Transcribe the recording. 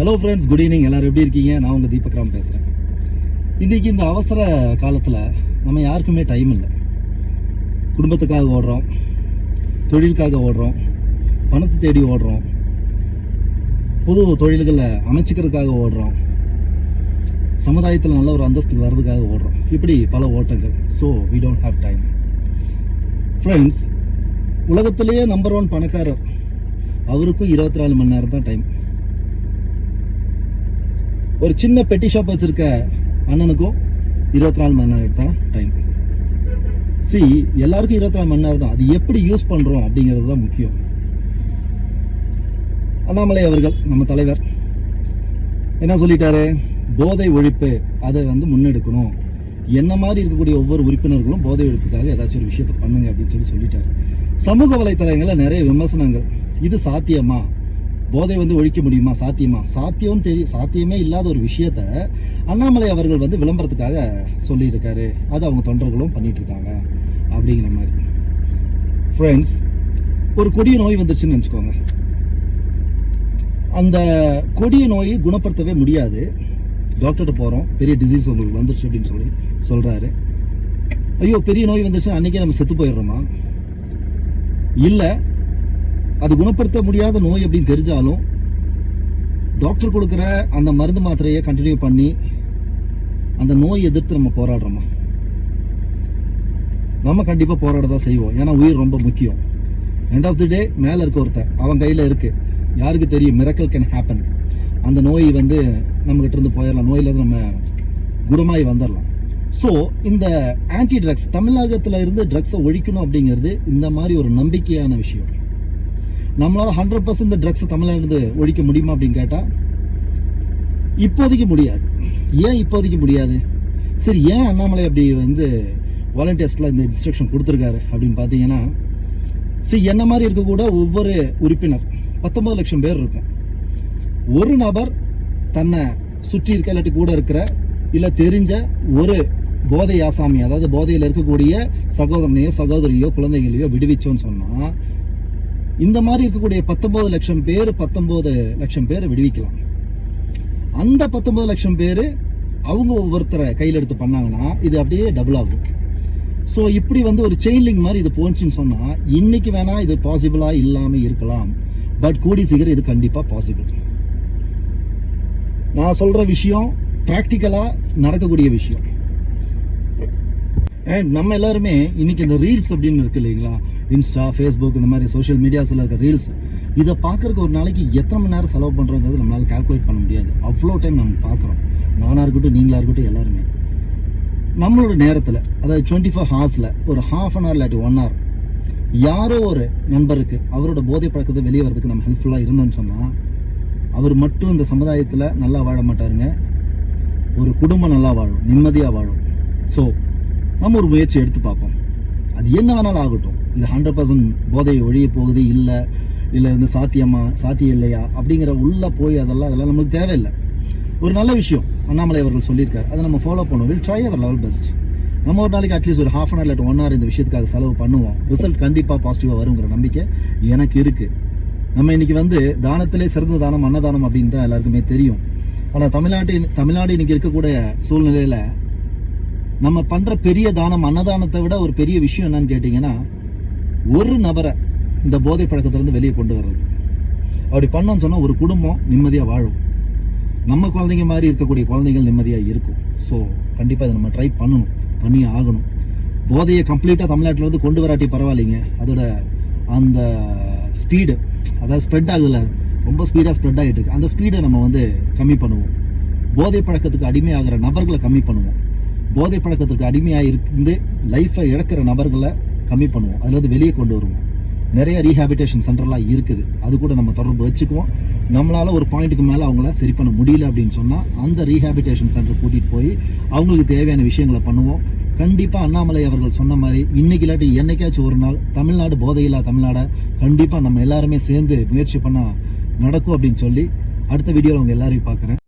Hello friends, good evening. எல்லோரும் எப்படி இருக்கீங்க? நான் உங்கள் தீபக் ராம் பேசுகிறேன். இன்றைக்கி இந்த அவசர காலத்தில் நம்ம யாருக்குமே டைம் இல்லை. குடும்பத்துக்காக ஓடுறோம், தொழிலுக்காக ஓடுறோம், பணத்தை தேடி ஓடுறோம், புது தொழில்களை அமைச்சிக்கிறதுக்காக ஓடுறோம், சமுதாயத்தில் நல்ல ஒரு அந்தஸ்துக்கு வர்றதுக்காக ஓடுறோம். இப்படி பல ஓட்டங்கள். So we don't have time. Friends, உலகத்திலேயே நம்பர் 1 பணக்காரர், அவருக்கும் 24 மணி நேரம் தான் டைம். ஒரு சின்ன பெட்டி ஷாப் வச்சுருக்க அண்ணனுக்கும் 24 மணி நேரம் தான் டைம். எல்லாருக்கும் 24 மணி நேரம் தான். அது எப்படி யூஸ் பண்ணுறோம் அப்படிங்கிறது தான் முக்கியம். அண்ணாமலை அவர்கள், நம்ம தலைவர், என்ன சொல்லிட்டாரு? போதை ஒழிப்பு, அதை முன்னெடுக்கணும். என்ன மாதிரி இருக்கக்கூடிய ஒவ்வொரு உறுப்பினர்களும் போதை ஒழிப்புக்காக ஏதாச்சும் ஒரு விஷயத்தை பண்ணுங்க அப்படின்னு சொல்லிட்டாரு. சமூக வலைத்தளங்களில் நிறைய விமர்சனங்கள். இது சாத்தியமா? போதை ஒழிக்க முடியுமா? சாத்தியம்னு தெரியும். சாத்தியமே இல்லாத ஒரு விஷயத்த அண்ணாமலை அவர்கள் விளம்பரத்துக்காக சொல்லியிருக்காரு. அது அவங்க தொண்டர்களும் பண்ணிட்டு இருக்காங்க அப்படிங்கிற மாதிரி. ஃப்ரெண்ட்ஸ், ஒரு கொடிய நோய் வந்துருச்சுன்னு நினச்சிக்கோங்க. அந்த கொடிய நோயை குணப்படுத்தவே முடியாது. டாக்டர்கிட்ட போகிறோம், பெரிய டிசீஸ் உங்களுக்கு வந்துருச்சு அப்படின்னு சொல்கிறாரு. ஐயோ, பெரிய நோய் வந்துருச்சு, அன்றைக்கே நம்ம செத்து போயிடுறோமா? இல்லை, அது குணப்படுத்த முடியாத நோய் அப்படின்னு தெரிஞ்சாலும் டாக்டர் கொடுக்குற அந்த மருந்து மாத்திரையை கண்டினியூ பண்ணி அந்த நோய் எதிர்த்து நம்ம போராடுறோமா? நம்ம கண்டிப்பாக போராட தான் செய்வோம். ஏன்னா உயிர் ரொம்ப முக்கியம். எண்ட் ஆஃப் தி டே மேலே இருக்க ஒருத்தன், அவன் கையில் இருக்குது. யாருக்கு தெரியும்? Miracle can happen. அந்த நோய் நம்மகிட்ட இருந்து போயிடலாம், நோயிலேருந்து நம்ம குணமாகி வந்துடலாம். ஸோ இந்த ஆன்டி ட்ரக்ஸ், தமிழகத்தில் இருந்து ட்ரக்ஸை ஒழிக்கணும் அப்படிங்கிறது இந்த மாதிரி ஒரு நம்பிக்கையான விஷயம். நம்மளால் 100% இந்த ட்ரக்ஸை தமிழ்நாடு ஒழிக்க முடியுமா அப்படின்னு கேட்டால் இப்போதைக்கு முடியாது. ஏன் இப்போதைக்கு முடியாது? சரி, ஏன் அண்ணாமலை அப்படி வாலண்டியர்ஸ்க்குலாம் இந்த இன்ஸ்ட்ரக்ஷன் கொடுத்துருக்காரு அப்படின்னு பார்த்தீங்கன்னா, என்ன மாதிரி இருக்கக்கூட ஒவ்வொரு உறுப்பினர் 19 லட்சம் பேர் இருக்கும். ஒரு நபர் தன்னை சுற்றி இருக்க இல்லாட்டி கூட இருக்கிற இல்லை தெரிஞ்ச ஒரு போதை ஆசாமி, அதாவது போதையில் இருக்கக்கூடிய சகோதரனையோ சகோதரியோ குழந்தைகளையோ விடுவிச்சோன்னு சொன்னால் இந்த மாதிரி இருக்கக்கூடிய 19 லட்சம் பேரை விடுவிக்கலாம். அந்த 19 லட்சம் பேர் அவங்க ஒவ்வொருத்தரை கையில் எடுத்து பண்ணாங்கன்னா இது அப்படியே டபுள் ஆகும். ஸோ இப்படி ஒரு செயின் லிங்க் மாதிரி இது போச்சுன்னு சொன்னால் இன்னைக்கு வேணா இது பாசிபிளாக இல்லாமல் இருக்கலாம். பட் கூடி சீக்கிரம் இது கண்டிப்பாக பாசிபிள். நான் சொல்கிற விஷயம் ப்ராக்டிக்கலாக நடக்கக்கூடிய விஷயம். அண்ட் நம்ம எல்லாருமே இன்னைக்கு இந்த ரீல்ஸ் அப்படின்னு இருக்கு இல்லைங்களா, இன்ஸ்டா, ஃபேஸ்புக், இந்த மாதிரி சோஷியல் மீடியாஸில் இருக்க ரீல்ஸ், இதை பார்க்குறதுக்கு ஒரு நாளைக்கு எத்தனை மணி நேரம் செலவு பண்ணுறோங்கிறது நம்மளால் கால்குலேட் பண்ண முடியாது. அவ்வளோ டைம் நம்ம பார்க்குறோம். நானாக இருக்கட்டும், நீங்களாக இருக்கட்டும், எல்லாருமே நம்மளோட நேரத்தில், அதாவது 24 ஹார்ஸில் ஒரு ½ அன் ஹவர் இல்லாட்டி 1 ஹவர் யாரோ ஒரு நண்பருக்கு அவரோட போதை பழக்கத்தை வெளியே வரதுக்கு நம்ம ஹெல்ப்ஃபுல்லாக இருந்தோம்னு சொன்னால் அவர் மட்டும் இந்த சமுதாயத்தில் நல்லா வாழ மாட்டாருங்க. ஒரு குடும்பம் நல்லா வாழும், நிம்மதியாக வாழும். ஸோ நம்ம ஒரு முயற்சி எடுத்து பார்ப்போம். அது என்ன வேணாலும் ஆகட்டும். இது 100% போதை ஒழிய போகுது இல்லை சாத்தியம் இல்லையா அப்படிங்கிற உள்ளே போய் அதெல்லாம் நமக்கு தேவையில்லை. ஒரு நல்ல விஷயம் அண்ணாமலை அவர்கள் சொல்லியிருக்காரு, அதை நம்ம ஃபாலோ பண்ணுவோம். Will try our level best. நம்ம ஒரு நாளைக்கு அட்லீஸ்ட் ஒரு ½ அன் ஹவர் இல்லாட்டி 1 ஹவர் இந்த விஷயத்துக்காக செலவு பண்ணுவோம். ரிசல்ட் கண்டிப்பாக பாசிட்டிவாக வருங்கிற நம்பிக்கை எனக்கு இருக்குது. நம்ம இன்றைக்கி தானத்திலே சிறந்த தானம் அன்னதானம் அப்படின்னு தான் எல்லாருக்குமே தெரியும். ஆனால் தமிழ்நாடு இன்றைக்கி இருக்கக்கூடிய சூழ்நிலையில் நம்ம பண்ணுற பெரிய தானம் அன்னதானத்தை விட ஒரு பெரிய விஷயம் என்னன்னு கேட்டிங்கன்னா, ஒரு நபரை இந்த போதை பழக்கத்திலேருந்து வெளியே கொண்டு வர்றது. அப்படி பண்ணோன்னு சொன்னால் ஒரு குடும்பம் நிம்மதியாக வாழும். நம்ம குழந்தைங்க மாதிரி இருக்கக்கூடிய குழந்தைகள் நிம்மதியாக இருக்கும். ஸோ கண்டிப்பாக இதை நம்ம ட்ரை பண்ணி ஆகணும். போதையை கம்ப்ளீட்டாக தமிழ்நாட்டிலேருந்து கொண்டு வராட்டி பரவாயில்லைங்க. அதோட அந்த ஸ்பீடு, அதாவது ஸ்ப்ரெட் ஆகுதுல்ல, ரொம்ப ஸ்பீடாக ஸ்ப்ரெட் ஆகிட்டு இருக்கு. அந்த ஸ்பீடை நம்ம கம்மி பண்ணுவோம். போதை பழக்கத்துக்கு அடிமையாகிற நபர்களை கம்மி பண்ணுவோம். போதை பழக்கத்துக்கு அடிமையாக இருந்து லைஃப்பை இழக்கிற நபர்களை கம்மி பண்ணுவோம். அதில் வெளியே கொண்டு வருவோம். நிறைய ரீஹாபிட்டேஷன் சென்டர்லாம் இருக்குது. அது கூட நம்ம தொடர்பு வச்சுக்குவோம். நம்மளால் ஒரு பாயிண்ட்டுக்கு மேலே அவங்கள சரி பண்ண முடியல அப்படின்னு சொன்னால் அந்த ரீஹாபிட்டேஷன் சென்டர் கூட்டிகிட்டு போய் அவங்களுக்கு தேவையான விஷயங்களை பண்ணுவோம். கண்டிப்பாக அண்ணாமலை அவர்கள் சொன்ன மாதிரி இன்னைக்கு இல்லாட்டி என்னைக்காச்சும் ஒரு நாள் தமிழ்நாடு போதையில்லா தமிழ்நாடை கண்டிப்பாக நம்ம எல்லாருமே சேர்ந்து முயற்சி பண்ணால் நடக்கும் அப்படின்னு சொல்லி அடுத்த வீடியோவில் அவங்க எல்லாரையும் பார்க்குறேன்.